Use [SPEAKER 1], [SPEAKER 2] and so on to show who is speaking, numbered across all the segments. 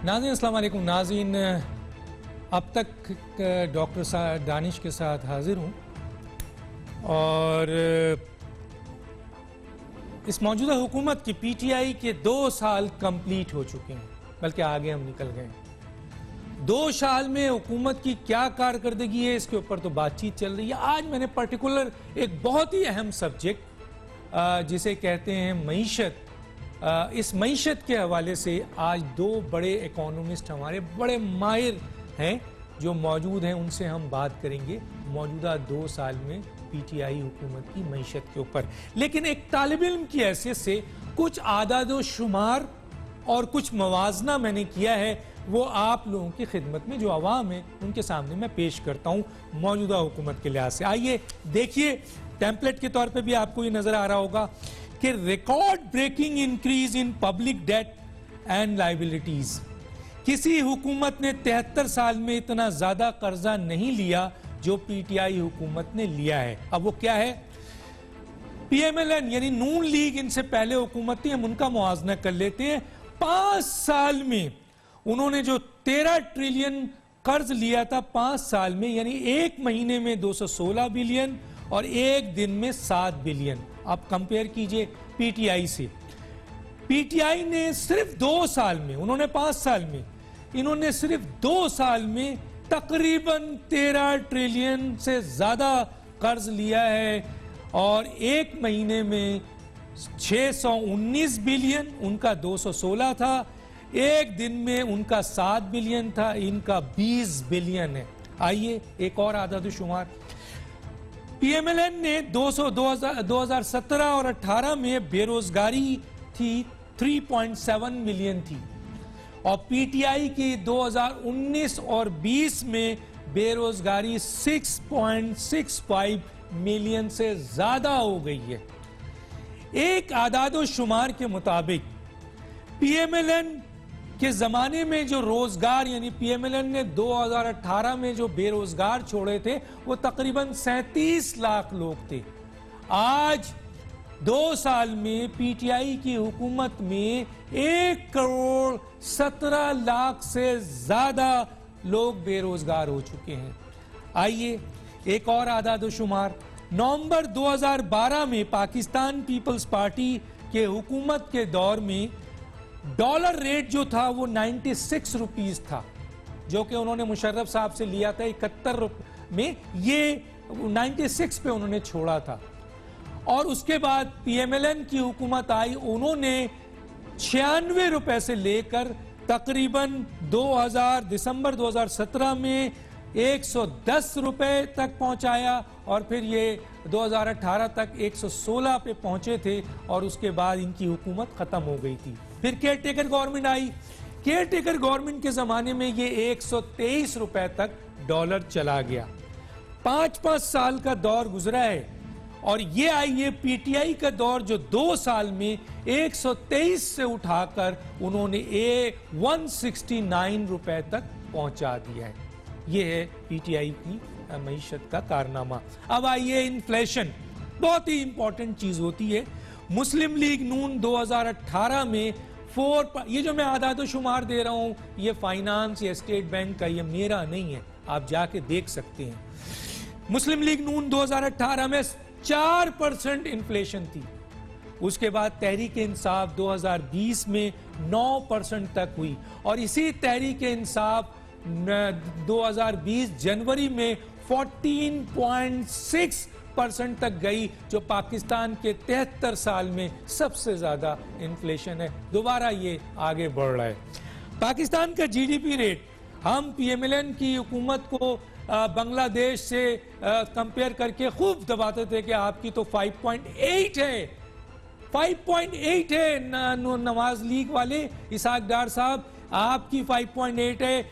[SPEAKER 1] नाज़रीन अस्सलाम वालेकुम। नाज़रीन, अब तक डॉक्टर दानिश के साथ हाजिर हूँ और इस मौजूदा हुकूमत की पीटीआई के 2 साल कंप्लीट हो चुके हैं, बल्कि आगे हम निकल गए। 2 साल में हुकूमत की क्या कारकर्दगी है, इसके ऊपर तो बातचीत चल रही है। आज मैंने पर्टिकुलर एक बहुत ही अहम सब्जेक्ट जिसे कहते हैं मईशत, इस मईशत के हवाले से आज 2 बड़े इकोनॉमिस्ट हमारे बड़े माहिर हैं जो मौजूद हैं, उनसे हम बात करेंगे मौजूदा 2 साल में पीटीआई हुकूमत की मईशत के ऊपर। लेकिन एक तालिब इल्म की हैसियत से कुछ आदाद शुमार और कुछ मवाजना मैंने किया है, वो आप लोगों की खिदमत में जो आवाम है उनके सामने मैं पेश करता हूँ मौजूदा हुकूमत के लिहाज से। आइए देखिए, टेम्पलेट के तौर पे भी आपको ये नजर आ रहा होगा कि record breaking increase in public debt and liabilities. किसी हुकूमत ने 73 साल में इतना ज्यादा कर्जा नहीं लिया जो पीटीआई हुकूमत ने लिया है। अब वो क्या है? पीएमएलएन यानी नून लीग, इनसे पहले हुकूमत थी, हम उनका मुआवजा कर लेते हैं। 5 साल में उन्होंने जो 13 ट्रिलियन कर्ज लिया था 5 साल में, यानी एक महीने में 216 बिलियन और एक दिन में 7 बिलियन। आप कंपेयर कीजिए पीटीआई से। पीटीआई ने सिर्फ 2 साल में, उन्होंने 5 साल में, इन्होंने सिर्फ 2 साल में तकरीबन 13 ट्रिलियन से ज्यादा कर्ज लिया है और एक महीने में 619 बिलियन, उनका 216 था, एक दिन में उनका 7 बिलियन था, इनका 20 बिलियन है। आइए एक और आदाद शुमार। पीएमएलएन ने 2017 और 18 में बेरोजगारी थी 3.7 मिलियन थी और पीटीआई की 2019 और 20 में बेरोजगारी 6.65 मिलियन से ज्यादा हो गई है। एक आदाद शुमार के मुताबिक पीएमएलएन के जमाने में जो रोजगार, यानी पीएमएलएन ने 2018 में जो बेरोजगार छोड़े थे वो तकरीबन 37 लाख लोग थे। आज 2 साल में पीटीआई की हुकूमत में 1 करोड़ 17 लाख से ज्यादा लोग बेरोजगार हो चुके हैं। आइए एक और आदाद शुमार। नवंबर 2012 में पाकिस्तान पीपल्स पार्टी के हुकूमत के दौर में डॉलर रेट जो था वो 96 रुपीस था, जो कि उन्होंने मुशर्रफ साहब से लिया था 71 में, ये 96 पे उन्होंने छोड़ा था। और उसके बाद पीएमएलएन की हुकूमत आई, उन्होंने 96 रुपए से लेकर तकरीबन दिसंबर 2017 में 110 रुपए तक पहुंचाया और फिर ये 2018 तक 116 पे पहुंचे थे और उसके बाद इनकी हुकूमत खत्म हो गई थी। फिर केयर टेकर गवर्नमेंट आई। केयर टेकर गवर्नमेंट के जमाने में ये 123 रुपए तक डॉलर चला गया। 5-5 साल का दौर गुजरा है और ये आई है पीटीआई का दौर, जो 2 साल में 123 से उठाकर उन्होंने 169 रुपए तक पहुंचा दिया है। ये है पीटीआई की मईशत का कारनामा। अब आइए इन्फ्लेशन, बहुत ही इंपॉर्टेंट चीज होती है। मुस्लिम लीग नून 2018 में ये जो मैं आदाद शुमार दे रहा हूं, ये फाइनेंस या स्टेट बैंक का, ये मेरा नहीं है, आप जाके देख सकते हैं। मुस्लिम लीग नून 2018 में 4% इन्फ्लेशन थी। उसके बाद तहरीक इंसाफ 2020 में 9% तक हुई और इसी तहरीक इंसाफ 2020 जनवरी में 14.6% तक गई, जो पाकिस्तान के 73 साल में सबसे ज्यादा इन्फ्लेशन है। दोबारा ये आगे बढ़ रहा है। पाकिस्तान का जीडीपी रेट, हम पीएमएलएन की हुकूमत को बांग्लादेश से कंपेयर करके खूब दबाते थे कि आपकी तो 5.8 है, 5.8 है। नवाज लीग वाले इसाक डार साहब, आपकी 5.8 है,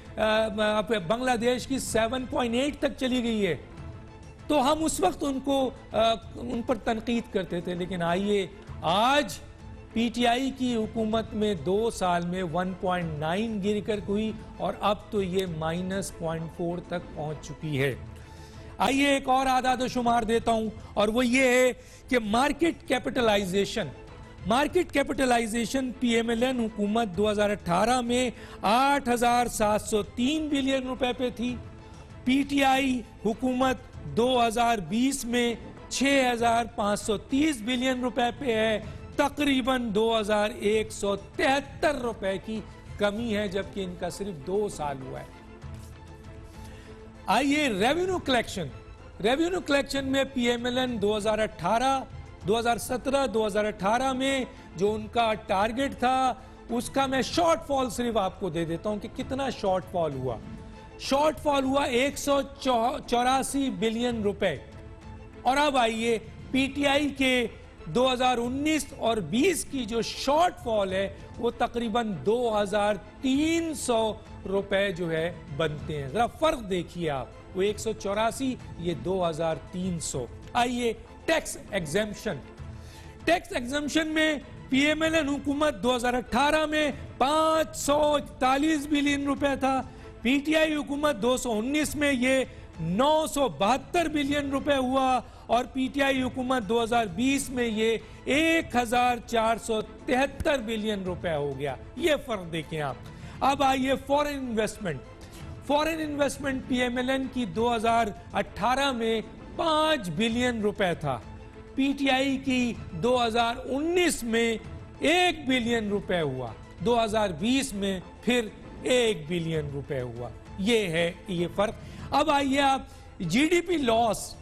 [SPEAKER 1] बांग्लादेश की 7.8 तक चली गई है। तो हम उस वक्त उन पर तनकीद करते थे। लेकिन आइए, आज पीटीआई की हुकूमत में 2 साल में 1.9 गिर कर हुई और अब तो ये -0.4 तक पहुंच चुकी है। आइए एक और आदाद शुमार देता हूं और वो ये है कि market capitalisation, market capitalisation PMLN हुकूमत 2018 में 8,703 बिलियन रुपए पे थी। पीटीआई हुकूमत 2020 में 6,530 बिलियन रुपए पे है। तकरीबन 2,173 रुपए की कमी है, जबकि इनका सिर्फ 2 साल हुआ है। आइए रेवेन्यू कलेक्शन में पीएमएलएन 2017-2018 में जो उनका टारगेट था, उसका मैं शॉर्टफॉल सिर्फ आपको दे देता हूं कि कितना शॉर्टफॉल हुआ। शॉर्टफॉल हुआ 184 बिलियन रुपए। और अब आइए पीटीआई के 2019 और 20 की जो शॉर्टफॉल है वो तकरीबन 2,300 रुपए जो है बनते हैं। जरा फर्क देखिए आप, वो 184, ये 2,300। आइए टैक्स एग्जम्पशन में पीएमएलएन हुकूमत 2018 में 541 बिलियन रुपए था। पीटीआई हुकूमत 219 में ये 972 बिलियन रुपए हुआ और पीटीआई हुकूमत 2020 में ये 1,473 बिलियन रुपए हो गया। ये फर्क देखें आप। अब आइए फॉरेन इन्वेस्टमेंट पीएमएलएन की 2018 में 5 बिलियन रुपए था। पीटीआई की 2019 में 1 बिलियन रुपए हुआ, 2020 में फिर 1 बिलियन रुपए हुआ। ये फर्क। अब आइए आप जीडीपी लॉस,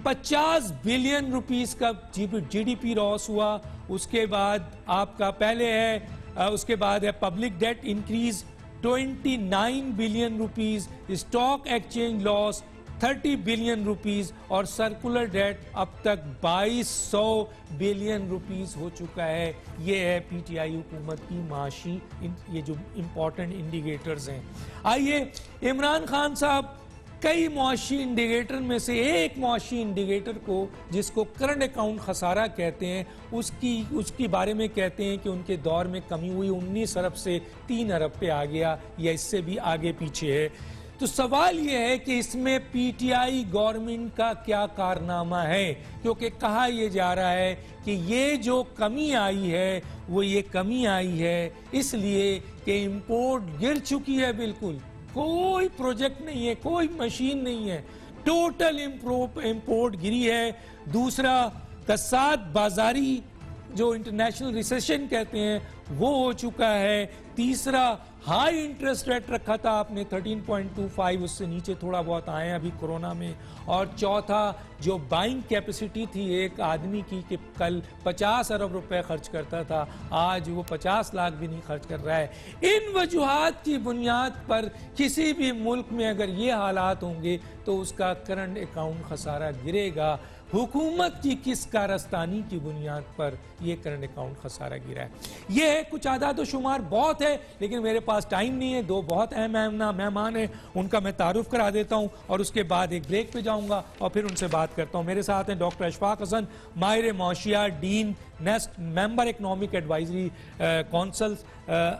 [SPEAKER 1] 50 बिलियन रुपीस का जीडीपी लॉस हुआ। उसके बाद आपका पहले है, उसके बाद है public debt increase 29 billion rupees, stock exchange loss 30 billion rupees और सर्कुलर डेट अब तक 2200 बिलियन रुपीस हो चुका है। ये है पीटीआई हुकूमत की माशी ये जो इंपॉर्टेंट इंडिकेटर्स हैं। आइए इमरान खान साहब कई मुआशी इंडिकेटर में से एक मुआशी इंडिकेटर को, जिसको करंट अकाउंट खसारा कहते हैं, उसकी बारे में कहते हैं कि उनके दौर में कमी हुई, 19 अरब से 3 अरब पे आ गया या इससे भी आगे पीछे है। तो सवाल यह है कि इसमें पीटीआई गवर्नमेंट का क्या कारनामा है, क्योंकि कहा यह जा रहा है कि ये जो कमी आई है वो ये कमी आई है इसलिए कि इंपोर्ट गिर चुकी है। बिल्कुल कोई प्रोजेक्ट नहीं है, कोई मशीन नहीं है, टोटल इंपोर्ट गिरी है। दूसरा कसाद बाजारी जो इंटरनेशनल रिसेशन कहते हैं वो हो चुका है। तीसरा हाई इंटरेस्ट रेट रखा था आपने 13.25, उससे नीचे थोड़ा बहुत आए अभी कोरोना में। और चौथा जो बाइंग कैपेसिटी थी एक आदमी की कि कल 50 अरब रुपए खर्च करता था, आज वो 50 लाख भी नहीं खर्च कर रहा है। इन वजूहात की बुनियाद पर किसी भी मुल्क में अगर ये हालात होंगे तो उसका करंट अकाउंट खसारा गिरेगा। हुकूमत की किस कारस्तानी की बुनियाद पर यह करंट अकाउंट खसारा गिरा है। यह है कुछ आदाद शुमार, बहुत है लेकिन मेरे पास टाइम नहीं है। 2 बहुत अहम मेहमान हैं, उनका मैं तारुफ करा देता हूं और उसके बाद एक ब्रेक पे जाऊंगा और फिर उनसे बात करता हूं। मेरे साथ हैं डॉक्टर अशफाक हसन, माहिर मुआशियात, dean NUST, member economic advisory council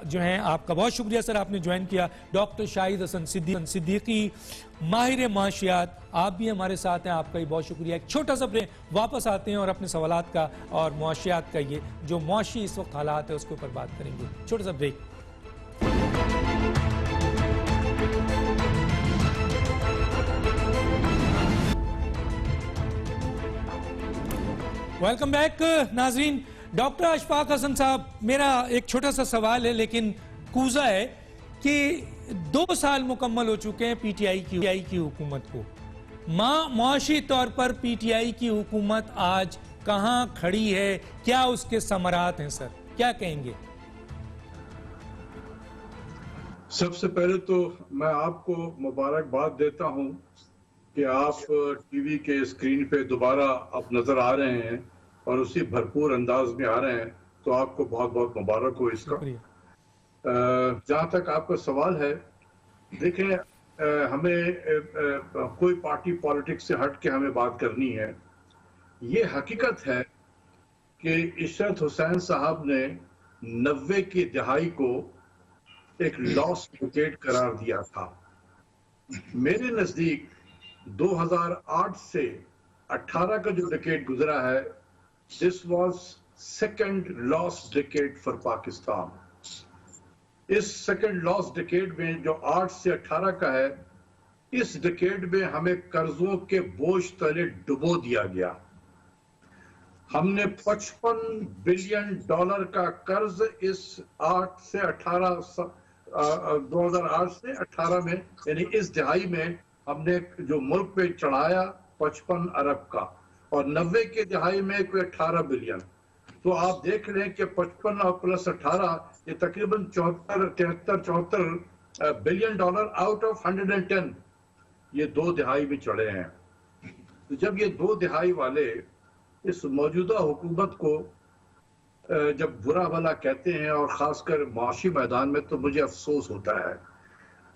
[SPEAKER 1] जो हैं। आपका बहुत शुक्रिया सर, आपने ज्वाइन किया। डॉक्टर शाहिद हसन सिद्दीकी, माहिर मुआशियात, आप भी हमारे साथ हैं, आपका भी बहुत शुक्रिया। एक छोटा सा ब्रेक, वापस आते हैं और अपने सवालात का और मुआशियात का ये जो मुआशी इस वक्त हालात है उसके ऊपर बात करेंगे। छोटा सा ब्रेक। वेलकम बैक नाजरीन। डॉक्टर अशफाक हसन साहब, मेरा एक छोटा सा सवाल है लेकिन कूजा है कि 2 साल मुकम्मल हो चुके हैं पीटीआई की हुकूमत को। मुआशी तौर पर पीटीआई की हुकूमत आज कहां खड़ी है, क्या उसके समरात हैं सर, क्या कहेंगे?
[SPEAKER 2] सबसे पहले तो मैं आपको मुबारकबाद देता हूं कि आप टीवी के स्क्रीन पे दोबारा आप नजर आ रहे हैं और उसी भरपूर अंदाज में आ रहे हैं, तो आपको बहुत बहुत मुबारक हो इसका। जहां तक आपका सवाल है, देखें हमें कोई पार्टी पॉलिटिक्स से हट के हमें बात करनी है। ये हकीकत है कि इशरत हुसैन साहब ने 90 की दहाई को एक लॉस्ट डिकेड करार दिया था। मेरे नजदीक 2008 से 18 का जो डिकेड गुजरा है, this was second lost decade for Pakistan. इस सेकंड लॉस्ट डिकेड में जो 8 से 18 का है, इस डिकेड में हमें कर्जों के बोझ तले डुबो दिया गया। हमने $55 बिलियन का कर्ज इस 2008 से 18 में, यानी इस दिहाई में हमने जो मुल्क पे चढ़ाया 55 अरब का, और 90 के दिहाई में कोई 18 बिलियन। तो आप देख लें कि 55 और प्लस 18 ये तकरीबन 74 बिलियन डॉलर आउट ऑफ 110, ये 2 दिहाई में चढ़े हैं। तो जब ये 2 दिहाई वाले इस मौजूदा हुकूमत को जब बुरा भला कहते हैं, और खासकर माशी मैदान में, तो मुझे अफसोस होता है।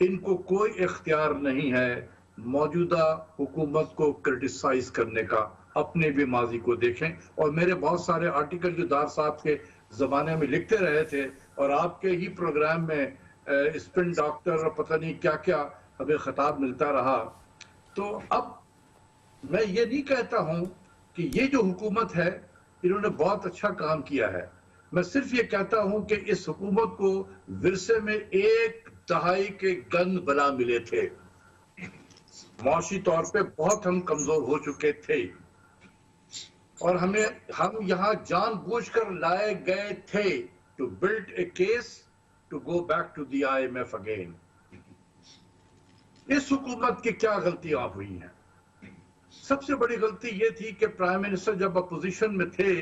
[SPEAKER 2] इनको कोई इख्तियार नहीं है मौजूदा हुकूमत को क्रिटिसाइज करने का। अपने भी माजी को देखें, और मेरे बहुत सारे आर्टिकल जो दार साहब के ज़माने में लिखते रहे थे, और आपके ही प्रोग्राम में स्पिन डॉक्टर और पता नहीं क्या क्या हमें खिताब मिलता रहा। तो अब मैं ये नहीं कहता हूं कि ये जो हुकूमत है इन्होंने बहुत अच्छा काम किया है। मैं सिर्फ ये कहता हूं कि इस हुकूमत को विरसे में 1 दहाई के गंद बला मिले थे। माशी तौर पे बहुत हम कमजोर हो चुके थे, और हम यहाँ जानबूझकर लाए गए थे to build a case to go back to the IMF again. इस हुकूमत की क्या गलतियां हुई हैं? सबसे बड़ी गलती ये थी कि प्राइम मिनिस्टर जब अपोजिशन में थे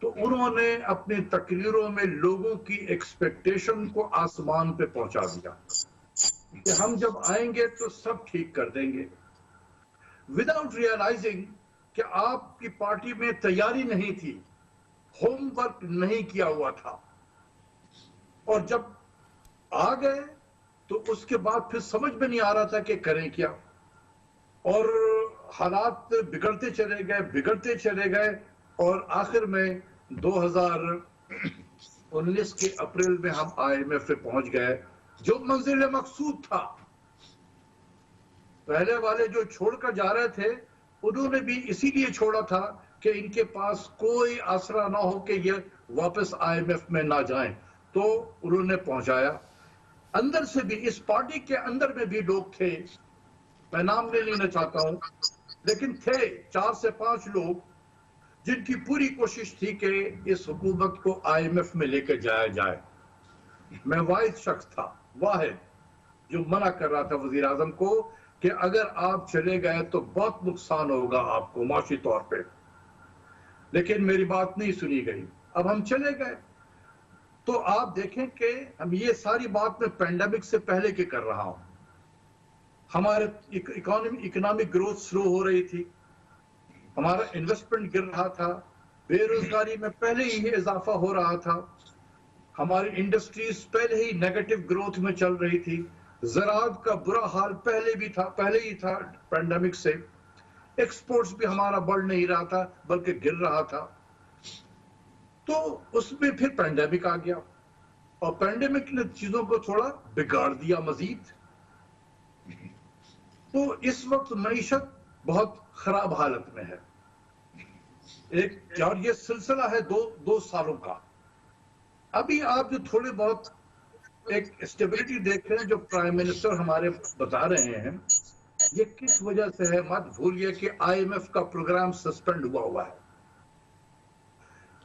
[SPEAKER 2] तो उन्होंने अपनी तकरीरों में लोगों की एक्सपेक्टेशन को आसमान पे पहुंचा दिया कि हम जब आएंगे तो सब ठीक कर देंगे, विदाउट रियलाइजिंग कि आपकी पार्टी में तैयारी नहीं थी, होमवर्क नहीं किया हुआ था, और जब आ गए तो उसके बाद फिर समझ में नहीं आ रहा था कि करें क्या, और हालात बिगड़ते चले गए, और आखिर में 2019 के अप्रैल में हम IMF पे पहुंच गए, जो मंजिल मकसूद था। पहले वाले जो छोड़कर जा रहे थे उन्होंने भी इसीलिए छोड़ा था कि इनके पास कोई आसरा ना हो कि ये वापस IMF में ना जाएं, तो उन्होंने पहुंचाया। अंदर से भी, इस पार्टी के अंदर में भी लोग थे, मैं नाम नहीं लेना चाहता हूं, लेकिन थे 4 से 5 लोग जिनकी पूरी कोशिश थी कि इस हुकूमत को IMF में लेकर जाया जाए। मैं वाहिद शख्स था, वाहिद, जो मना कर रहा था वजीर आजम को कि अगर आप चले गए तो बहुत नुकसान होगा आपको माशी तौर पे, लेकिन मेरी बात नहीं सुनी गई। अब हम चले गए, तो आप देखें कि हम ये सारी बात मैं पेंडेमिक से पहले की कर रहा हूं। हमारे इकोनॉमिक ग्रोथ स्लो हो रही थी, हमारा इन्वेस्टमेंट गिर रहा था, बेरोजगारी में पहले ही इजाफा हो रहा था, हमारी इंडस्ट्रीज पहले ही नेगेटिव ग्रोथ में चल रही थी, ज़राअत का बुरा हाल पहले ही था पेंडेमिक से, एक्सपोर्ट्स भी हमारा बढ़ नहीं रहा था बल्कि गिर रहा था। तो उसमें फिर पेंडेमिक आ गया, और पेंडेमिक ने चीजों को थोड़ा बिगाड़ दिया मजीद। तो इस वक्त मईशत बहुत खराब हालत में है, और ये सिलसिला है दो सालों का। अभी आप जो थोड़े बहुत एक स्टेबिलिटी देख रहे हैं जो प्राइम मिनिस्टर हमारे बता रहे हैं, ये किस वजह से है मत भूलिए कि IMF का प्रोग्राम सस्पेंड हुआ है।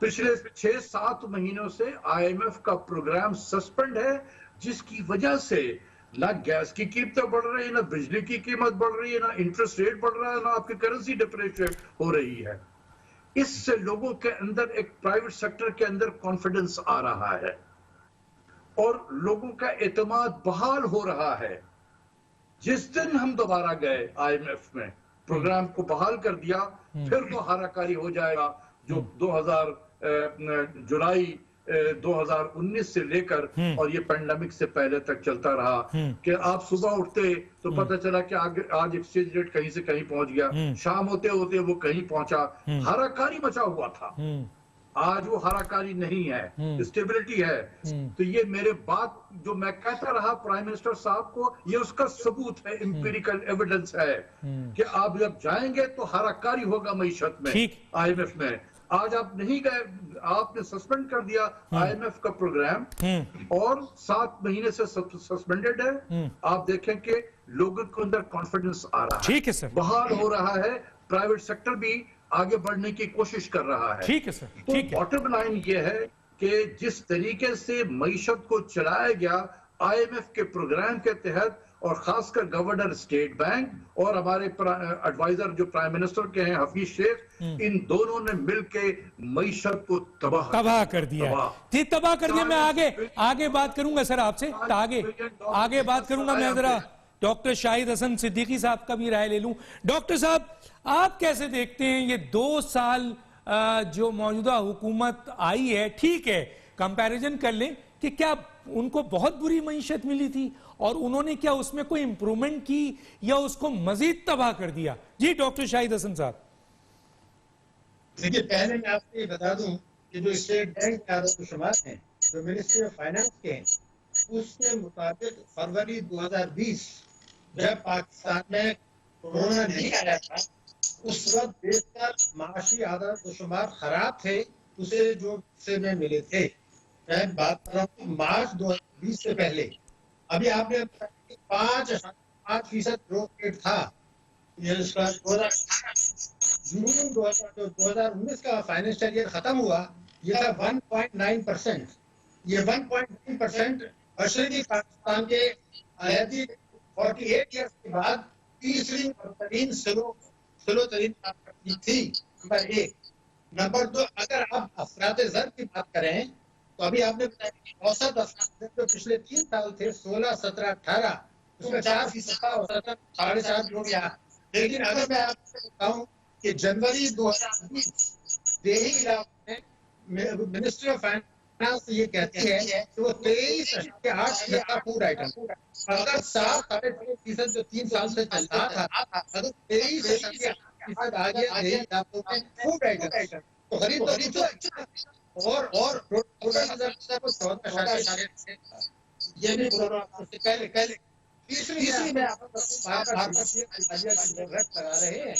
[SPEAKER 2] पिछले 6-7 महीनों से IMF का प्रोग्राम सस्पेंड है, जिसकी वजह से ना गैस की कीमतें बढ़ रही है, ना बिजली की कीमत बढ़ रही है, ना इंटरेस्ट रेट बढ़ रहा है, ना आपकी करेंसी डिप्रिशिएट हो रही है। इससे लोगों के अंदर, एक प्राइवेट सेक्टर के अंदर कॉन्फिडेंस आ रहा है, और लोगों का एतमाद बहाल हो रहा है। जिस दिन हम दोबारा गए IMF में, प्रोग्राम को बहाल कर दिया, फिर वो हाराकारी हो जाएगा जो जुलाई 2019 से लेकर और ये पेंडेमिक से पहले तक चलता रहा, कि आप सुबह उठते तो पता चला कि आज एक्सचेंज रेट कहीं से कहीं पहुंच गया, शाम होते होते वो कहीं पहुंचा, हाराकारी मचा हुआ था। आज वो हाराकारी नहीं है, स्टेबिलिटी है। तो ये मेरे बात जो मैं कहता रहा प्राइम मिनिस्टर साहब को, ये उसका सबूत है, एम्पिरिकल एविडेंस है कि आप जब जाएंगे तो हाराकारी होगा मईशत में, IMF में। आज आप नहीं गए, आपने सस्पेंड कर दिया IMF का प्रोग्राम और 7 महीने से सस्पेंडेड है। आप देखें कि लोगों के अंदर कॉन्फिडेंस आ रहा है,
[SPEAKER 1] ठीक है सर,
[SPEAKER 2] बहाल हो रहा है, प्राइवेट सेक्टर भी आगे बढ़ने की कोशिश कर रहा है।
[SPEAKER 1] ठीक है सर,
[SPEAKER 2] तो
[SPEAKER 1] ठीक है।
[SPEAKER 2] बॉटम लाइन ये है कि जिस तरीके से मईशत को चलाया गया IMF के प्रोग्राम के तहत, और खासकर गवर्नर स्टेट बैंक और हमारे एडवाइजर जो प्राइम मिनिस्टर के हैं हफीज शेख, इन दोनों ने मिलके मईशत को तबाह
[SPEAKER 1] कर दिया। ठीक, तबाह कर दिया। मैं आगे बात करूंगा सर आपसे, आगे बात करूंगा। मैं जरा डॉक्टर शाहिद हसन सिद्दीकी साहब का भी राय ले लूं। डॉक्टर साहब, आप कैसे देखते हैं ये 2 साल जो मौजूदा हुकूमत आई है, ठीक है, कंपैरिजन कर लें कि क्या उनको बहुत बुरी मईशत मिली थी और उन्होंने क्या उसमें कोई इंप्रूवमेंट की या उसको मजीद तबाह कर दिया? जी डॉक्टर शाहिद हसन साहब।
[SPEAKER 3] देखिए, पहले मैं आपको ये बता दूं कि जो स्टेट बैंक के आदाद-ओ-शुमार हैं, जो मिनिस्ट्री ऑफ फाइनेंस के हैं, उसके मुताबिक फरवरी 2020 जब पाकिस्तान में कोरोना नहीं आया था, उस वक्त देश का माशी आदाद-ओ-शुमार खराब थे उसे जो हिस्से में मिले थे। मैं बात कर रहा हूँ मार्च 2020 से पहले। अभी आपने 5.5% ग्रोथ रेट था। ये इसका 2019 का फाइनेंशियल ईयर खत्म हुआ, ये था 1.9%। ये 1.9% मशरकी पाकिस्तान के आजादी 48 ईयर्स के बाद तीसरी तरीन स्लो तरीन थी। नंबर 1। नंबर 2, अगर आप अफरात ज़र की बात करें तो अभी आपने बताया कि औसत अफरात जो पिछले 3 साल थे 16, 17, 18, उसमें 4% था, औसतन 4.5 हो गया। लेकिन अगर मैं आपको बताऊं कि जनवरी 2020 देही इलाके में मिनिस्ट्री ऑफ फाइनेंस ये कहती है कि वो 23.8% का फूड आइटम, अगर 7-3.5% जो 3 साल से चल रहा था, अगर 23% आ गया देही इलाकों में फूड आइटम, तो गरीब और टोटल को 14 ये भी पहले तीसरी में आप लगा रहे हैं।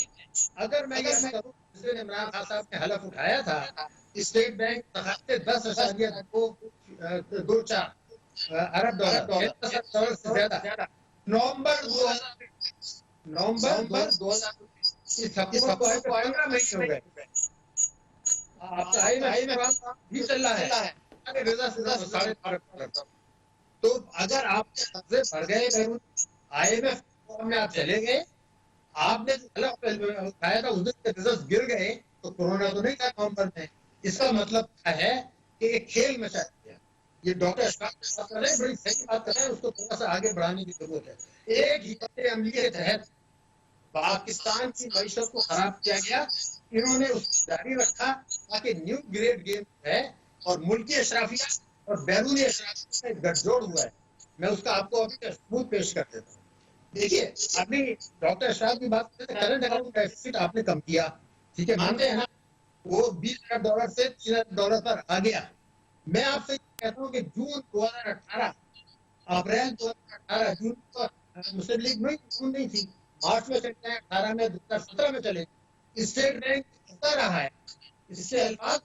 [SPEAKER 3] अगर मैं इमरान खान साहब ने हलफ उठाया था, स्टेट बैंक 10.24 अरब डॉलर से ज्यादा नवंबर 2000 इस हफ्ते को 15 महीने हो गए। भी चल रहा है, तो अगर आपके कर्जे बढ़ गए, IMF में आप चले गए, आपने उठाया था उस दिन के रिजल्ट गिर गए, तो कोरोना तो नहीं था नवंबर में। इसका मतलब क्या है कि एक खेल मचा दिया। ये डॉक्टर बड़ी सही बात कर रहे हैं, उसको थोड़ा सा आगे बढ़ाने की जरूरत है। एक ही अमली के तहत पाकिस्तान की मईशत को खराब किया गया, इन्होंने उसको जारी रखा ताकि न्यू ग्रेड गेम है और मुल्की अशराफिया और बैरूनी अशराफिया में गठजोड़ हुआ है। मैं उसका आपको अभी सबूत पेश कर देता हूँ। देखिए, अभी डॉक्टर शाह की बात करते हैं, करंट अकाउंट डेफिसिट आपने कम किया, ठीक है, मानते हैं ना, वो $20 अरब से $3 अरब पर आ गया। मैं आपसे कहता हूँ कि जून 2018, अप्रैल 2018, जून को मुस्लिम लीग नहीं थी, मार्च में चले गए, 18 में, 2017 में चले। स्टेट बैंक कहता रहा है, इससे अल्फाज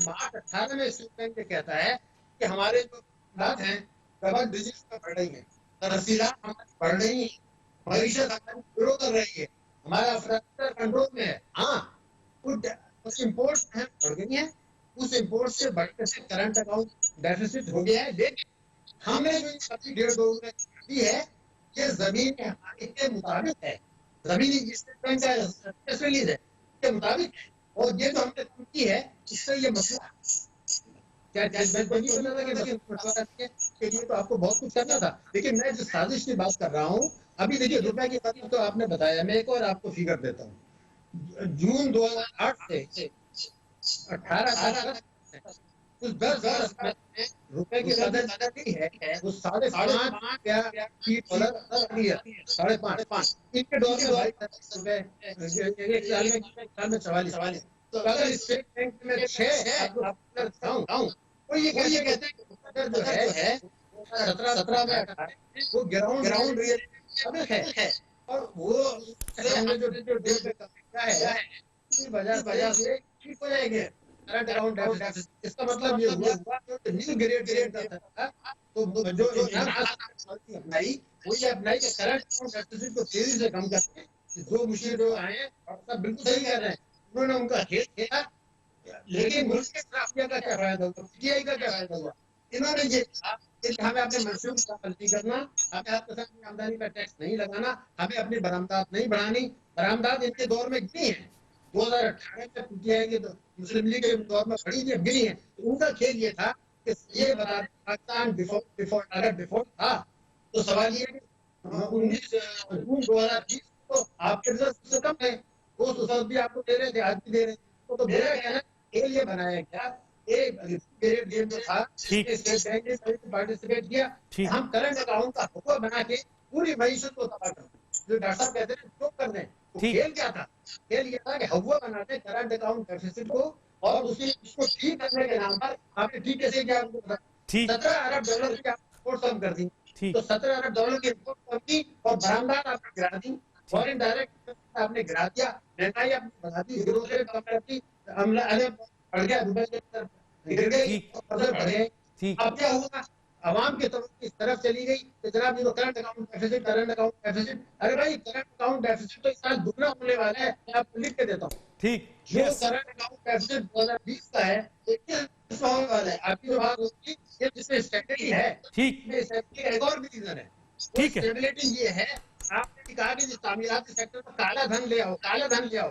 [SPEAKER 3] मार्च 18 में स्टेट बैंक ये कहता है कि हमारे जो बात हैं डबल डिजिट पर बढ़ रही है, तरसीलात बढ़ रही है, मईशत हमारी ग्रो कर रही है, हमारा अफराद कंट्रोल में है। हाँ, कुछ इम्पोर्ट बढ़ गई है, उस इम्पोर्ट से बढ़ने से करंट अकाउंट डेफिसिट हो गया है। लेकिन हमने जो सभी 1.5 दी है, ये जमीन हमारे के मुताबिक है, जमीनी स्टेट बैंक का रिलीज है के मुताबिक, और ये जो हमने की है इससे ये मसला क्या बैंक को नहीं पता था कि ये तो आपको बहुत कुछ करना था। लेकिन मैं जिस साजिश की बात कर रहा हूँ, अभी देखिए रुपए की कदर तो आपने बताया, मैं एक और आपको फिगर देता हूँ। जून 2008 से 18 उस 10 में रुपए की कदर नहीं है, वो 5.5 $5.5 इनके $2 एक साल में 44। तो अगर स्टेट बैंक में 6 तो ये कहते हैं कि जो है 17 में वो ग्राउंड रियल है, और वो हमने जो डेट है वजह से ठीक हो जाएंगे करंट अकाउंट डेफिसिट। इसका मतलब ये हुआ कि न्यू ग्रेड का था, तो जो पॉलिसी अपनाई वही अपनाई कि करंट अकाउंट डेफिसिट को तेजी से कम करके, जो मुश्किल जो आए हैं सब बिल्कुल सही कह रहे हैं, उन्होंने उनका खेल खेला। लेकिन मुल्क के माफिया का क्या फायदा हुआ, पीटीआई का क्या फायदा हुआ? इन्होंने ये कहा कि हमें अपने मंसूब का गलती करना, हमें आपकी आमदनी का टैक्स नहीं लगाना, हमें अपनी बरामदात नहीं बढ़ानी। बरामदात इनके दौर में गिनी है, 2018 में पीटीआई के मुस्लिम लीग के दौर में बड़ी थी, गिनी है। तो उनका खेल ये था कि ये बता पाकिस्तान डिफॉल्ट अगर डिफॉल्ट था तो सवाल ये है कि 19 जून 2020 को आपके रिजल्ट से कम है, वो तो भी आपको दे रहे थे, आज भी दे रहे थे। तो मेरा कहना है खेल ये बनाया क्या, एक पीरियड गेम जो था स्टेट बैंक ने पार्टिसिपेट किया, हम करंट अकाउंट का हुक्म बना के पूरी मईशत को तबाह कर, जो डॉक्टर साहब कहते हैं जो कर दें। तो खेल क्या था? खेल ये था कि हवा बनाते करंट अकाउंट डेफिसिट को, और उसको ठीक करने के नाम पर आपने ठीक कैसे किया? 17 अरब डॉलर की एक्सपोर्ट कम कर दी, तो 17 अरब डॉलर की एक्सपोर्ट कम की और बरामदात आपने गिरा दी, फॉरेन डायरेक्ट आपने गिरा दिया, महंगाई आपने बढ़ा दी, ग्रोसरी कम कर दी, अमला बढ़ गया, रुपए की तरफ गिर गई, बढ़ गए। अब क्या हुआ? आवाम की तरफ चली गई तो जनाब ये current account deficit, current account deficit. अरे भाई करंट अकाउंट डेफिसिट तो इस साल दुगना होने वाला है, मैं आपको लिख के देता हूँ। ठीक, जो करंट अकाउंट डेफिसिट 2020 का है 21 होने वाला है। आपकी जो बात होती है जिसमें स्टेबिलिटी है, ठीक, स्टेबिलिटी का एक और भी रीजन है। ठीक है, स्टेबिलिटी ये है, आपने कहा कि तामीराती सेक्टर में काला धन ले आओ, काला धन ले आओ।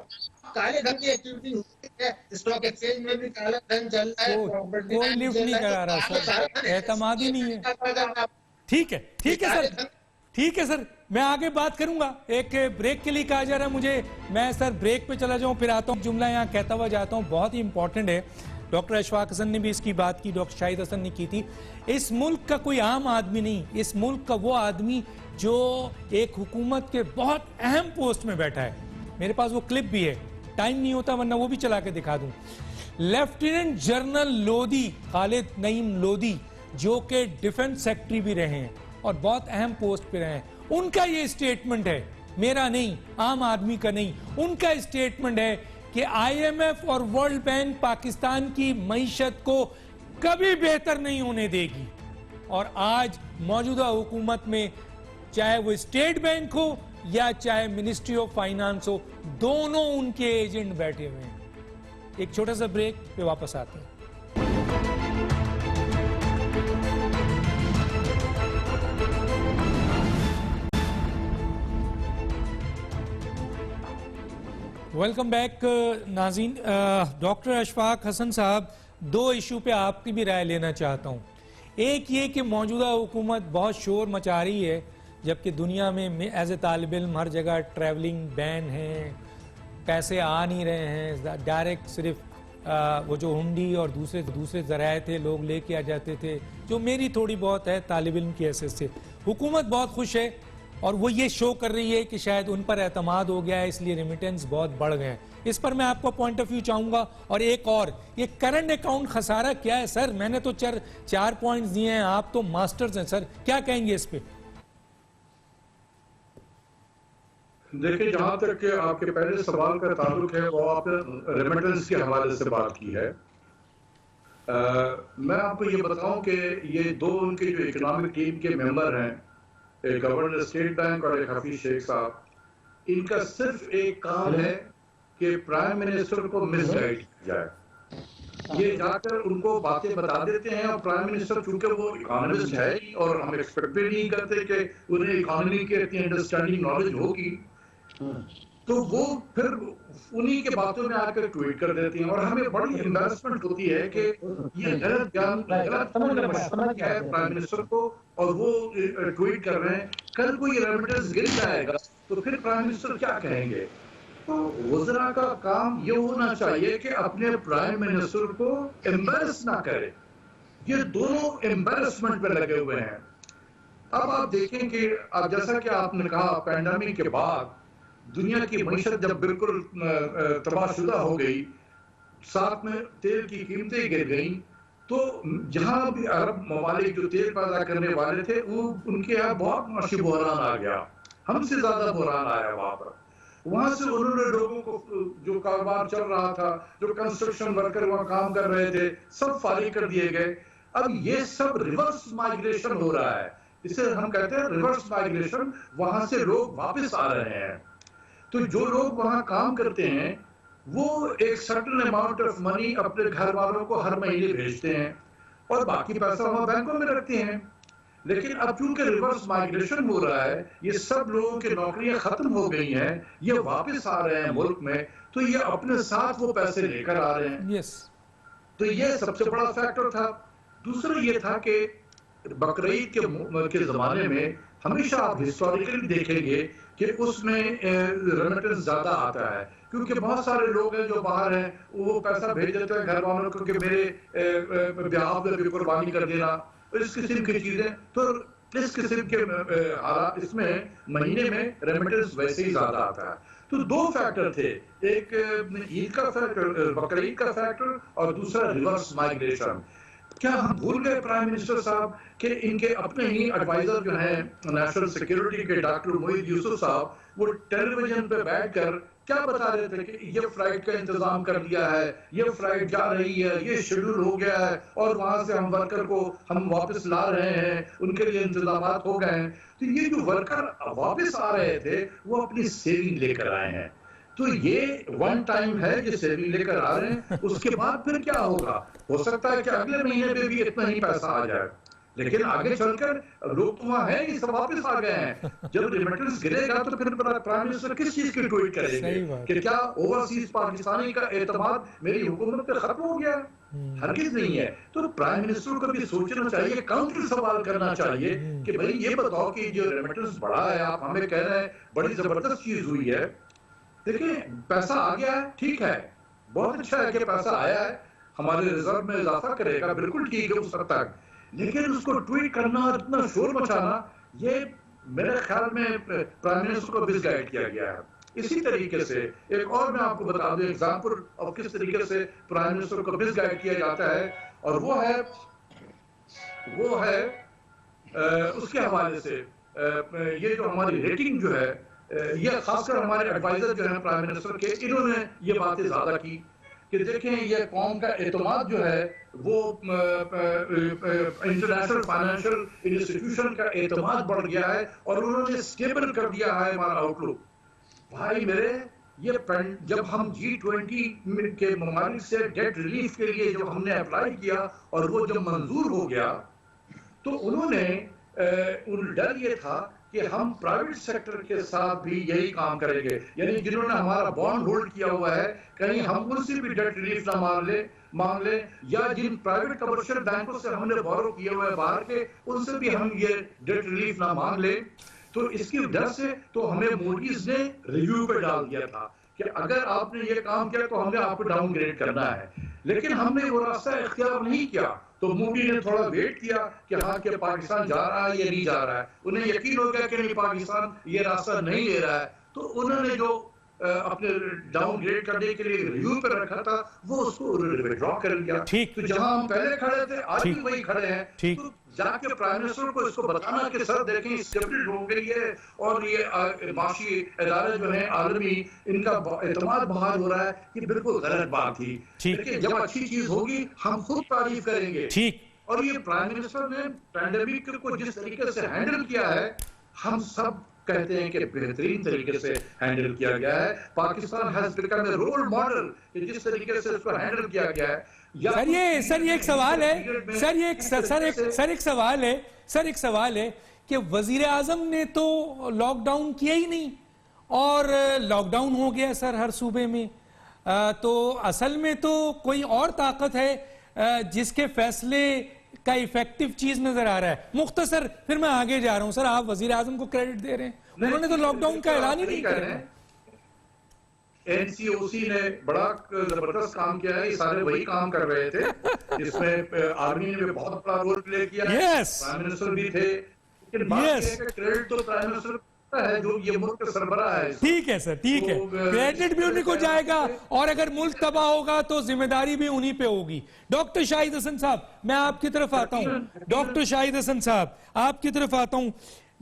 [SPEAKER 3] काले धन की एक्टिविटी होती है, स्टॉक एक्सचेंज में भी काला धन चल रहा है,
[SPEAKER 1] कोई लिफ्ट नहीं करा रहा सर, एतमाद ही नहीं है। ठीक है, ठीक है सर, ठीक है सर, मैं आगे बात करूंगा। एक ब्रेक के लिए कहा जा रहा है मुझे, मैं सर ब्रेक पे चला जाऊं, फिर आता हूं, जुमला यहाँ कहता हुआ जाता हूं, बहुत ही इंपॉर्टेंट है। डॉक्टर अशफाक हसन ने भी इसकी बात की, डॉक्टर शाहिद हसन ने की थी। इस मुल्क का कोई आम आदमी नहीं, इस मुल्क का वो आदमी जो एक हुकूमत के बहुत अहम पोस्ट में बैठा है। मेरे पास वो क्लिप भी है, टाइम नहीं होता वरना वो भी चला के दिखा दूं। लेफ्टिनेंट जनरल लोधी, खालिद नईम लोधी, जो के डिफेंस सेक्रेटरी भी रहे हैं और बहुत अहम पोस्ट पे रहे हैं, उनका ये स्टेटमेंट है, मेरा नहीं, आम आदमी का नहीं। उनका स्टेटमेंट है कि आईएमएफ और वर्ल्ड बैंक पाकिस्तान की मईशत को कभी बेहतर नहीं होने देगी। और आज मौजूदा हुकूमत में चाहे वो स्टेट बैंक हो या चाहे मिनिस्ट्री ऑफ फाइनेंस हो, दोनों उनके एजेंट बैठे हुए हैं। एक छोटा सा ब्रेक पे वापस आते हैं। वेलकम बैक नाज़रीन। डॉक्टर अशफाक हसन साहब, दो इशू पे आपकी भी राय लेना चाहता हूँ। एक ये कि मौजूदा हुकूमत बहुत शोर मचा रही है, जबकि दुनिया में एज ए तालिब इल्म हर जगह ट्रैवलिंग बैन है, पैसे आ नहीं रहे हैं डायरेक्ट, सिर्फ वो जो हुंडी और दूसरे ज़राए थे लोग लेके आ जाते थे, जो मेरी थोड़ी बहुत है तालिब इल्म की हैसियत से। हुकूमत बहुत खुश है और वो ये शो कर रही है कि शायद उन पर एतमाद हो गया है, इसलिए रेमिटेंस बहुत बढ़ गए हैं। इस पर मैं आपका पॉइंट ऑफ व्यू चाहूंगा। और एक और, ये करंट अकाउंट खसारा क्या है सर? मैंने तो चार पॉइंट्स दिए हैं, आप तो मास्टर्स हैं सर, क्या कहेंगे इस पे?
[SPEAKER 2] देखिए, जहां तक कि आपके पहले सवाल का ताल्लुक है, वो आपने रेमिटेंस के हवाले से बात की है। मैं आपको ये बताऊं कि ये दो उनके जो इकोनॉमिक टीम के मेंबर हैं, एक गवर्नर स्टेट बैंक और एक हफीज शेख साहब, इनका सिर्फ एक काम है कि प्राइम मिनिस्टर को मिसगाइड किया जाए। ये जाकर उनको बातें बता देते हैं, और प्राइम मिनिस्टर चूंकि वो इकोनॉमिस्ट है और हम एक्सपेक्ट भी नहीं करते कि उन्हें इकोनॉमी की इतनी अंडरस्टैंडिंग नॉलेज होगी, तो वो फिर उन्हीं के बातों में आकर ट्वीट कर देती हैं। और हमें बड़ी एम्बैरेसमेंट होती है कि ये गलत समझ गया है प्राइम मिनिस्टर को, और वो ट्वीट कर रहे हैं। कल को ये रेमिटेंस गिर जाएगा तो फिर प्राइम मिनिस्टर क्या कहेंगे? तो वज़रा का काम ये होना चाहिए कि अपने प्राइम मिनिस्टर को एम्बैरेस ना करे। ये दोनों एम्बैरेसमेंट पे लगे हुए हैं। अब आप देखें कि अब जैसा कि आपने कहा, पैंडेमिक के बाद दुनिया की मईशत जब बिल्कुल तबाहशुदा हो गई, साथ में तेल की कीमतें गिर गई, तो जहां भी अरब ममालिक जो तेल पैदा करने वाले थे, वो उनके यहाँ बहुत माशी बहरान आ गया, हमसे ज्यादा बहरान आया वहां पर। वहां से उन्होंने लोगों को, जो कारोबार चल रहा था, जो कंस्ट्रक्शन वर्कर वहां काम कर रहे थे, सब फारिग कर दिए गए। अब ये सब रिवर्स माइग्रेशन हो रहा है, इसे हम कहते हैं रिवर्स माइग्रेशन। वहां से लोग वापस आ रहे हैं। तो जो लोग वहां काम करते हैं वो एक सर्टेन अमाउंट ऑफ मनी अपने घर वालों को हर महीने भेजते हैं और बाकी पैसा वहां बैंकों में रखते हैं। लेकिन अब चूंकि रिवर्स माइग्रेशन हो रहा है, ये सब लोगों की नौकरियां खत्म हो गई हैं, ये वापस आ रहे हैं मुल्क में, तो ये अपने साथ वो पैसे लेकर आ रहे हैं।
[SPEAKER 1] यस,
[SPEAKER 2] तो ये सबसे बड़ा फैक्टर था। दूसरा ये था कि बकरीद के जमाने में हमेशा आप हिस्टोरिकली देखेंगे कि उसमें रेमिटेंस ज्यादा आता है, क्योंकि बहुत सारे लोग हैं जो बाहर हैं, वो पैसा भेज देते हैं घर वालों को कि मेरे ब्याह में भी कुर्बानी कर देना, इस किस्म की चीजें। तो इस किस्म के हालात इसमें महीने में रेमिटेंस वैसे ही ज्यादा आता है। तो दो फैक्टर थे, एक ईद का फैक्टर, बकरीद का फैक्टर, और दूसरा रिवर्स माइग्रेशन। क्या हम भूल गए प्राइम मिनिस्टर साहब कि इनके अपने ही एडवाइजर जो हैं नेशनल सिक्योरिटी के, डॉक्टर मोहित यूसुफ साहब, वो टेलीविजन पे बैठकर क्या बता रहे थे कि ये फ्लाइट का इंतजाम कर दिया है, ये फ्लाइट जा रही है, ये शेड्यूल हो गया है और वहां से हम वर्कर को हम वापस ला रहे हैं, उनके लिए इंतजाम हो गए हैं। तो ये जो वर्कर वापस आ रहे थे वो अपनी सेविंग लेकर आए हैं। तो ये वन टाइम है जो सेविंग लेकर आ रहे हैं। उसके बाद फिर क्या होगा, हो सकता है कि अगले महीने में भी इतना ही पैसा आ जाए, लेकिन आगे चलकर लोग तो वहां हैं, ये सब वापस आ गए हैं। जब रेमिटेंस गिरेगा तो फिर प्राइम मिनिस्टर किस चीज की ट्वीट करेंगे कि क्या ओवरसीज पाकिस्तानी का एतमाद मेरी हुकूमत पे खत्म हो गया? हरगिज नहीं है। तो प्राइम मिनिस्टर को भी सोचना चाहिए, काउंटर सवाल करना चाहिए कि भाई ये बताओ कि जो रेमिटेंस बढ़ा है, आप हमें कह रहे हैं बड़ी जबरदस्त चीज हुई है, देखिए पैसा आ गया है, ठीक है, बहुत अच्छा है कि पैसा आया है, हमारे रिजर्व में इजाफा करेगा, बिल्कुल ठीक है उस हद तक, लेकिन उसको ट्वीट करना और इतना शोर मचाना, ये मेरे ख्याल में प्राइम मिनिस्टर को मिसगाइड किया गया है। इसी तरीके से एक और मैं आपको बता दूं एग्जांपल ऑफ किस तरीके से प्राइम मिनिस्टर को मिसगाइड किया जाता है, और वो है उसके हवाले से ये जो हमारी रेटिंग जो है, ये खासकर हमारे एडवाइजर जो है प्राइम मिनिस्टर के, इन्होंने ये बातें ज्यादा की कि देखें ये कौम का एतमाद जो है वो इंटरनेशनल फाइनेंशियल इंस्टीट्यूशन का एतमाद बढ़ गया है और उन्होंने स्टेबल कर दिया है हमारा आउटलुक। भाई मेरे, ये जब हम G20 के ममालिक से डेट रिलीफ के लिए जब हमने अप्लाई किया और वो जब मंजूर हो गया, तो उन्होंने डर ये था कि हम प्राइवेट सेक्टर के साथ भी यही काम करेंगे, यानी जिन्होंने हमारा बॉन्ड होल्ड किया हुआ है कहीं हम उनसे भी डेट रिलीफ ना मांग ले, या जिन प्राइवेट कमर्शियल बैंकों से हमने बोरो किए हुए बाहर के, उनसे भी हम ये डेट रिलीफ ना मांग ले। तो इसकी डर से तो हमें मूडीज ने रिव्यू पे डाल दिया था कि अगर आपने ये काम किया तो हमने आपको डाउनग्रेड करना है, लेकिन हमने वो रास्ता इख्तियार नहीं किया। तो मूडी ने थोड़ा वेट किया कि हाँ कि पाकिस्तान जा रहा है या नहीं जा रहा है, उन्हें यकीन हो गया कि नहीं पाकिस्तान ये रास्ता नहीं ले रहा है, तो उन्होंने जो अपने डाउनग्रेड करने के लिए रिव्यू पर रखा था वो उसको विड्रॉ कर लिया।
[SPEAKER 1] ठीक।
[SPEAKER 2] तो जहां हम पहले खड़े थे आज भी वही खड़े हैं।
[SPEAKER 1] ठीक।
[SPEAKER 2] तो जाके प्राइम मिनिस्टर को इसको बताना कि सर देखें स्टेबिलिटी हो गई है और ये माशी इदारे जो हैं आलमी, इनका एतमाद बहाल हो रहा है, ये बिल्कुल गलत बात थी। लेकिन जब अच्छी चीज होगी हम खुद तारीफ करेंगे।
[SPEAKER 1] ठीक।
[SPEAKER 2] और ये प्राइम मिनिस्टर ने पैंडेमिक को जिस तरीके से हैंडल किया है, हम सब कहते हैं कि बेहतरीन तरीके से हैंडल किया गया है। Pakistan has become a role model कि जिस तरीके से इसको हैंडल किया गया है।
[SPEAKER 1] सर ये एक सवाल है, सर एक सवाल है कि वजीर आजम ने तो लॉकडाउन किया ही नहीं और लॉकडाउन हो गया सर हर सूबे में, तो असल में तो कोई और ताकत है जिसके फैसले का इफेक्टिव चीज नजर आ रहा है। मुख्तसर फिर मैं आगे जा रहा हूं सर, आप वजीर आजम को क्रेडिट दे रहे हैं, उन्होंने तो लॉकडाउन का ऐलान ही नहीं किया।
[SPEAKER 2] एनसीओसी ने बड़ा जबरदस्त काम किया है, ये सारे वही काम कर रहे थे, इसमें आर्मी ने भी बहुत बड़ा रोल प्ले किया है, प्राइम मिनिस्टर भी थे, लेकिन क्रेडिट तो प्राइम मिनिस्टर है जो ये मुल्क का सरबराह है।
[SPEAKER 1] ठीक है सर, ठीक है, क्रेडिट भी उन्हीं को जाएगा और अगर मुल्क तबाह होगा तो जिम्मेदारी भी उन्हीं पे होगी। डॉक्टर शाहिद हसन साहब, मैं आपकी तरफ आता हूं। डॉक्टर शाहिद हसन साहब, आपकी तरफ आता हूं,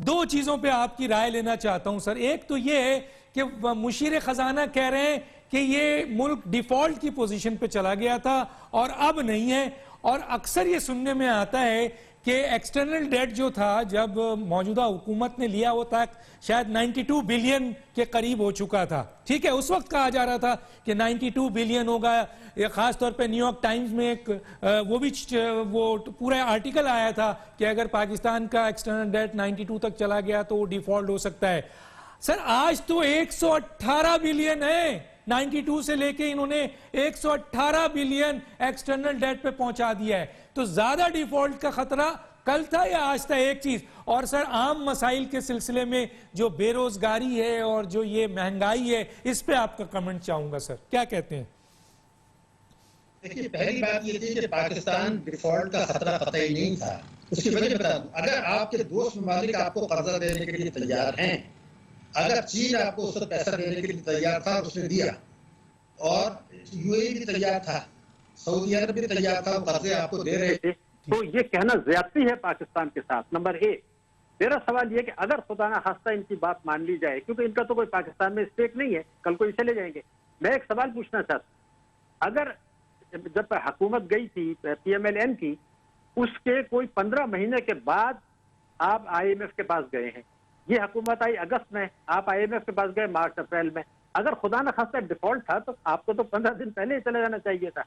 [SPEAKER 1] दो चीजों पे आपकी राय लेना चाहता हूं सर। एक तो ये है कि मुशीर खजाना कह रहे हैं कि ये मुल्क डिफॉल्ट की पोजीशन पे चला गया था और अब नहीं है। और अक्सर ये सुनने में आता है कि एक्सटर्नल डेट जो था जब मौजूदा हुकूमत ने लिया वो था शायद 92 बिलियन के करीब हो चुका था। ठीक है, उस वक्त कहा जा रहा था कि 92 बिलियन होगा। ये खास तौर पे न्यूयॉर्क टाइम्स में एक वो पूरा आर्टिकल आया था कि अगर पाकिस्तान का एक्सटर्नल डेट 92 तक चला गया तो वो डिफॉल्ट हो सकता है। सर आज तो 118 बिलियन है, 92 से लेके इन्होंने 118 बिलियन एक्सटर्नल डेट पे पहुंचा दिया है। तो ज्यादा डिफॉल्ट का खतरा कल था या आज था? एक चीज और सर, आम मसाइल के सिलसिले में जो बेरोजगारी है और जो ये महंगाई है, इस पे आपका कमेंट चाहूंगा सर, क्या कहते हैं?
[SPEAKER 3] देखिए, पहली बात ये थी कि पाकिस्तान डिफॉल्ट का खतरा कतई नहीं था। उसकी वजह बता दूं, अगर आपके दोस्त ममालिक आपको कर्जा देने के लिए तैयार हैं, अगर चीन आपको उसको पैसा देने के लिए तैयार था, उसने दिया, और यूएई भी तैयार था, सऊदी अरब भी तैयार था, कर्जे आपको दे रहे थे,
[SPEAKER 4] तो ये कहना ज्यादती है पाकिस्तान के साथ। नंबर एक, मेरा सवाल ये कि अगर खुदा ना खास्ता इनकी बात मान ली जाए, क्योंकि इनका तो कोई पाकिस्तान में स्टेक नहीं है, कल को ये चले जाएंगे। मैं एक सवाल पूछना चाहता, अगर जब हुकूमत गई थी PMLN की, उसके कोई 15 महीने के बाद आप IMF के पास गए हैं, ये हुकूमत आई अगस्त में, आप IMF के पास गए मार्च अप्रैल में। अगर खुदा न खास्ता डिफॉल्ट था तो आपको तो 15 दिन पहले ही चले जाना चाहिए था।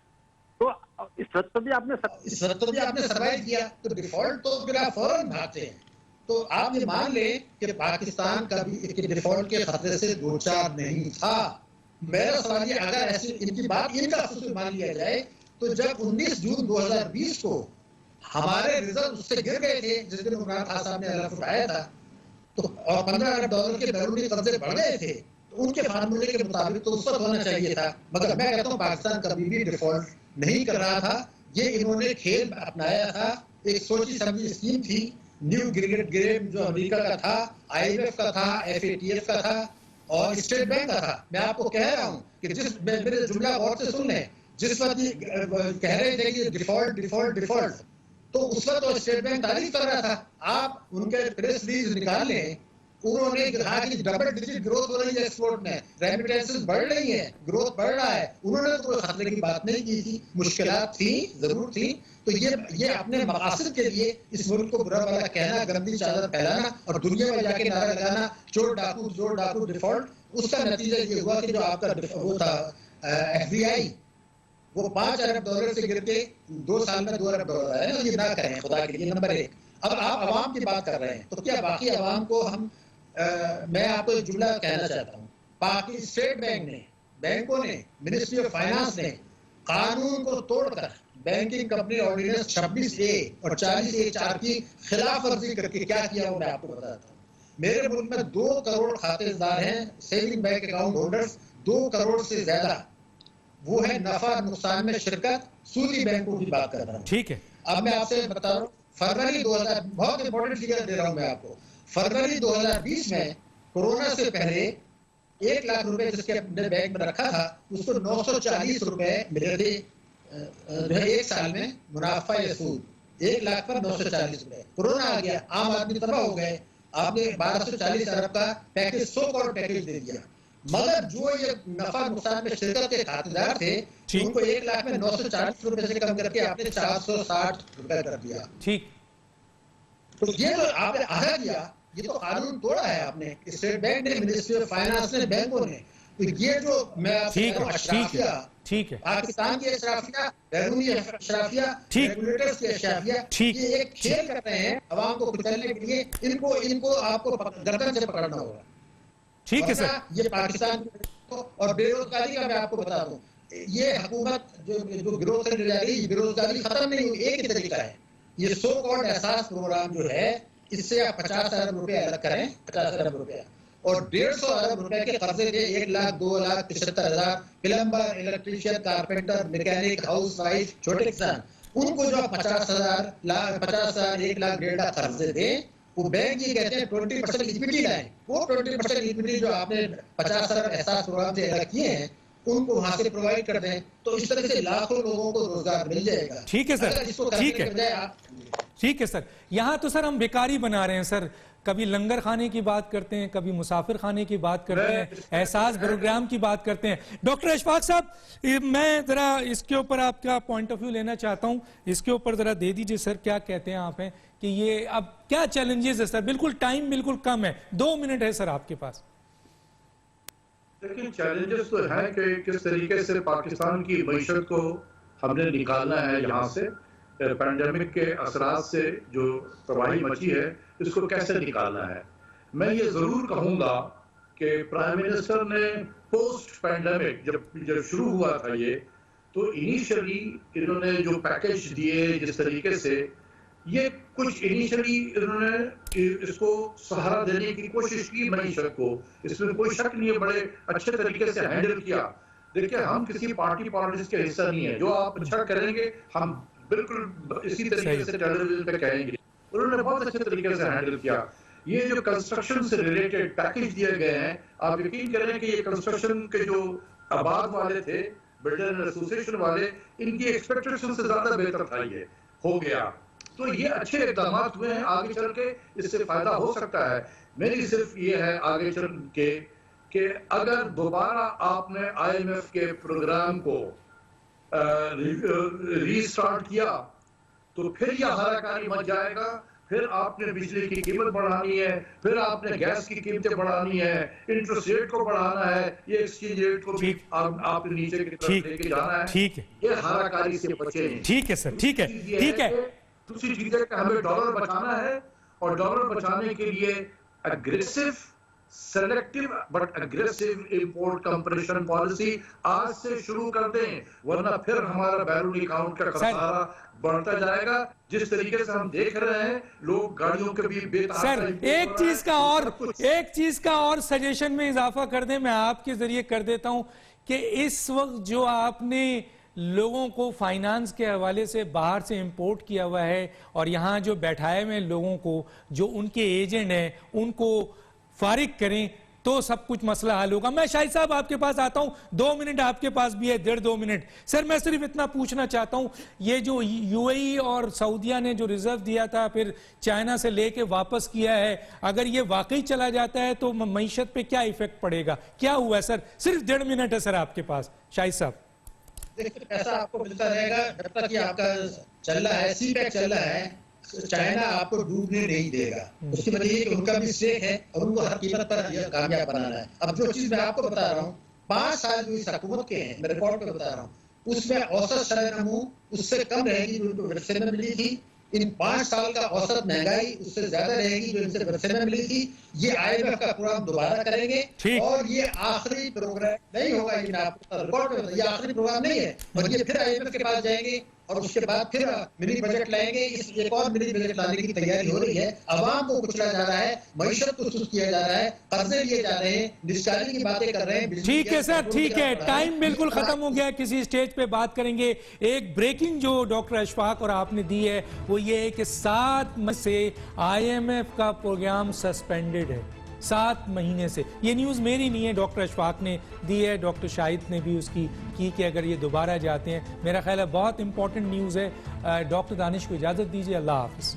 [SPEAKER 4] तो इस वक्त तो भी आपने
[SPEAKER 3] सर्वाइव किया, तो डिफॉल्ट तो फिर आप फौरन भागते हैं। तो आप ये मान लें कि पाकिस्तान का भी डिफॉल्ट के खतरे से दो चार नहीं था। मेरा सवाल ये, अगर ऐसी इनकी बात इनका खुद मान लिया जाए, तो जब 19 जून 2020 को हमारे रिजर्व उससे गिर गए थे, जिस दिन इमरान खान साहब ने अलर्ट उठाया था, तो और $15 अरब के बैरूनी कर्जे बढ़ गए थे, तो उनके फार्मूले के मुताबिक तो उस वक्त होना चाहिए था। मगर मैं कहता हूँ पाकिस्तान कभी भी डिफॉल्ट नहीं कर रहा था। ये इन्होंने खेल अपनाया था, एक सोची समझी स्कीम थी। न्यू ग्रेड जो अमेरिका का था, IMF का था, FATF का था और स्टेट बैंक का था। मैं आपको कह रहा हूँ कि जिस मेरे जुमला गौर से सुन लें, जिस वक्त कह रहे थे कि डिफॉल्ट डिफॉल्ट डिफॉल्ट, तो उस वक्त तो स्टेट बैंक तारीफ कर रहा था। आप उनके प्रेस रिलीज निकाल लें, उन्होंने कहा कि डबल डिजिट ग्रोथ हो रही है एक्सपोर्ट में, रेमिटेंसेस बढ़ रही है, ग्रोथ बढ़ रहा है। उन्होंने तो कोई खतरे की बात नहीं की थी, मुश्किलात थी, जरूर थी। तो ये अपने मकासद के लिए इस मुल्क को बुरा भला कहना, गंदी चादर फैलाना और दुनिया में जाके नारा लगाना चोर डाकू डिफॉल्ट, उसका नतीजा ये हुआ कि जो आपका वो था FBI, वो $5 अरब से गिर के 2 साल में $2 अरब है। ये ना करें खुदा के लिए। नंबर एक, अब आप अवाम की बात कर रहे हैं, तो क्या बाकी अवाम को हम मैं आपको एक जुमला कहना चाहता हूँ, पाकि स्टेट बैंक ने, बैंकों ने, मिनिस्ट्री ऑफ फाइनेंस ने कानून को तोड़कर बैंकिंग कंपनी ऑर्डिनेंस 26A और 40A(4) की खिलाफ वर्जी करके क्या किया वो मैं आपको बताता हूँ। मेरे मुल्क में 2 करोड़ खातेदार हैं, saving bank account holders 2 crore से ज्यादा। वो है नफा नुकसान में शिरकत, सूदी बैंकों की बात कर रहा हूँ।
[SPEAKER 1] ठीक है,
[SPEAKER 3] अब मैं आपसे बता रहा हूँ, फरवरी 2000, बहुत इंपॉर्टेंट फिगर दे रहा हूँ मैं आपको, फरवरी 2020 में कोरोना से पहले 1 लाख रुपए जिसके अपने बैंक में रखा था, उसको 940 रुपए मिले थे एक साल में मुनाफा या सूद। 1 लाख पर 940 रुपए। कोरोना आ गया, आम आदमी तबाह हो गए, आपने 1240 अरब का पैकेज, 100 करोड़ पैकेज दे दिया। मगर जो ये नफा नुकसान में शिरकत के खातेदार थे, उनको 1 लाख में 940 रुपए से कम करके आपने 460 रुपए कर दिया।
[SPEAKER 1] ठीक,
[SPEAKER 3] तो ये तो आपने आधा किया, ये तो कानून तोड़ा है आपने, स्टेट बैंक ने, मिनिस्ट्री ऑफ फाइनेंस ने, बैंकों ने। तो ये जो मैं आपसे कह रहा हूं अशराफिया,
[SPEAKER 1] ठीक है,
[SPEAKER 3] पाकिस्तान की अशराफिया, बैरूनी अशराफिया, रेगुलेटर्स की अशराफिया, ये एक खेल कर रहे हैं अवाम को कुचलने के लिए। इनको आपको गर्दन से पकड़ना होगा।
[SPEAKER 1] ठीक है सर।
[SPEAKER 3] ये पाकिस्तान और बेरोजगारी का मैं आपको बता दूं, ये हुकूमत जो ग्रोथ से जा रही है, बेरोजगारी खत्म नहीं हुई, एक ही तरीका है, ये सो कॉल्ड एहसास प्रोग्राम जो है, इससे आप 50 अरब रुपए अलग करें, 50 अरब रुपया, और 150 अरब रुपए के कर्जे दे, 1 लाख 2 लाख 75 हजार plumber, electrician, carpenter, mechanic, house wife, छोटे किसान, उनको जो आप 50 हजार, 1 लाख 1.5 लाख कर्जे दे, वो बैंक ये कहते हैं 20% इक्विटी लाए। वो 20% इक्विटी जो आपने 50 अरब एहसास प्रोग्राम से अलग किए हैं, उनको वहां से प्रोवाइड कर दें, तो इस तरह से लाखों लोगों को रोजगार मिल जाएगा।
[SPEAKER 1] ठीक है सर, ठीक है, ठीक है सर। यहां तो सर हम बेकारी बना रहे हैं सर। कभी लंगर खाने की बात करते हैं, कभी मुसाफिर खाने की बात करते हैं, एहसास प्रोग्राम की बात करते हैं। डॉक्टर अशफाक साहब, मैं जरा इसके ऊपर आपका पॉइंट ऑफ व्यू लेना चाहता हूं, इसके ऊपर जरा दे दीजिए सर, क्या कहते हैं आप हैं कि ये अब क्या चैलेंजेस है सर? बिल्कुल टाइम बिल्कुल कम है, 2 मिनट है सर आपके पास।
[SPEAKER 2] लेकिन चैलेंजेस तो है कि किस तरीके से पाकिस्तान की मईशत को हमने निकालना है यहाँ से, पैंडेमिक के असरात से जो तबाही मची है इसको कैसे निकालना है। मैं ये जरूर कहूंगा कि प्राइम मिनिस्टर ने पोस्ट पैंडेमिक जब शुरू हुआ था ये, तो इनिशियली इन्होंने जो पैकेज दिए जिस तरीके से, ये कुछ इनिशियली इन्होंने इसको सहारा देने की कोशिश की मईशत को, इसमें कोई शक नहीं है, बड़े अच्छे तरीके से हैंडल किया। देखिए, हम किसी पार्टी पॉलिटिक्स के हिस्सा नहीं है, जो आप अच्छा करेंगे हम बिल्कुल इसी तरीके से टेलीविजन पे कहेंगे। उन्होंने बहुत अच्छे तरीके से हैंडल किया। ये जो कंस्ट्रक्शन से रिलेटेड पैकेज दिए गए हैं, आप यकीन करें कि ये कंस्ट्रक्शन के जो आबाद वाले थे, बिल्डर एसोसिएशन वाले, इनकी एक्सपेक्टेशन से ज्यादा बेहतर था, ये हो गया। तो ये अच्छे इकदाम हुए हैं, आगे चल के इससे फायदा हो सकता है। मेरी सिर्फ ये है आगे चल के कि अगर दोबारा आपने IMF के प्रोग्राम को रीस्टार्ट किया तो फिर यह हाराकारी मच जाएगा, फिर आपने बिजली की कीमत बढ़ानी है, फिर आपने गैस की कीमतें बढ़ानी है, इंटरेस्ट रेट को बढ़ाना है, ये एक्सचेंज रेट को भी आप नीचे की तरफ लेके जाना है।
[SPEAKER 1] ठीक है,
[SPEAKER 2] ये हाराकारी से बचे।
[SPEAKER 1] ठीक है सर, ठीक है, ठीक है।
[SPEAKER 2] दूसरी चीज है कि हमें डॉलर बचाना है, और डॉलर बचाने के लिए aggressive, selective but aggressive import compression policy आज से शुरू कर दें, वरना फिर हमारा बैरूनी अकाउंट का खसारा बढ़ता जाएगा। जिस तरीके से हम देख रहे हैं, लोग गाड़ियों के भी
[SPEAKER 1] सर, एक चीज का और सजेशन में इजाफा कर दें, मैं आपके जरिए कर देता हूं कि इस वक्त जो आपने लोगों को फाइनेंस के हवाले से बाहर से इंपोर्ट किया हुआ है और यहाँ जो बैठाए हुए लोगों को, जो उनके एजेंट हैं, उनको फारिग करें तो सब कुछ मसला हल होगा। मैं शाहिद साहब आपके पास आता हूं, 2 मिनट आपके पास भी है, 1.5-2 मिनट। सर, मैं सिर्फ इतना पूछना चाहता हूं, ये जो UAE और सऊदिया ने जो रिजर्व दिया था फिर चाइना से लेके वापस किया है, अगर ये वाकई चला जाता है तो मईशत पे क्या इफेक्ट पड़ेगा? क्या हुआ है सर? सिर्फ 1.5 मिनट है सर आपके पास, शाहिद साहब।
[SPEAKER 3] देखिए, पैसा आपको मिलता रहेगा जब तक कि आपका चल रहा है, CPEC चल रहा है। चाइना आपको डूबने नहीं देगा। उसकी वजह ये कि उनका भी स्टेक है और उनको हर कीमत पर यह कामयाब बनाना है। अब जो चीज मैं आपको बता रहा हूँ, 5 साल जो इस हुकूमत के हैं, मैं रिकॉर्ड पे बता रहा हूँ, उसमें औसत शरह-ए-नमू उससे कम रहेगी जो उनको विरसे में मिली थी। इन 5 साल का औसत महंगाई उससे ज्यादा रहेगी जो इनसे विरसे में मिली थी। ये IMF का प्रोग्राम दोबारा करेंगे और ये आखिरी प्रोग्राम नहीं होगा। ये मैं आपको रिकॉर्ड में, ये आखिरी प्रोग्राम नहीं है और ये फिर IMF के पास जाएंगे और उसके बाद फिर मिनी बजट लाएंगे। इस एक और मिनी बजट लाने की तैयारी हो रही है। अवाम को कुचला जा रहा है, मईशत को सुस्त किया जा रहा है, कर्जे लिए जा रहे हैं, निस्कारी की बातें कर रहे हैं।
[SPEAKER 1] ठीक है सर, ठीक है, टाइम बिल्कुल खत्म हो गया। किसी स्टेज पे बात करेंगे। एक ब्रेकिंग जो डॉक्टर अशफाक और आपने दी है वो ये है कि 7 मई से IMF का प्रोग्राम सस्पेंडेड है, 7 महीने से। ये न्यूज़ मेरी नहीं है, डॉक्टर अशफाक ने दी है, डॉक्टर शाहिद ने भी उसकी की कि अगर ये दोबारा जाते हैं। मेरा ख्याल है बहुत इंपॉर्टेंट न्यूज़ है। डॉक्टर दानिश को इजाज़त दीजिए, अल्लाह हाफिज़।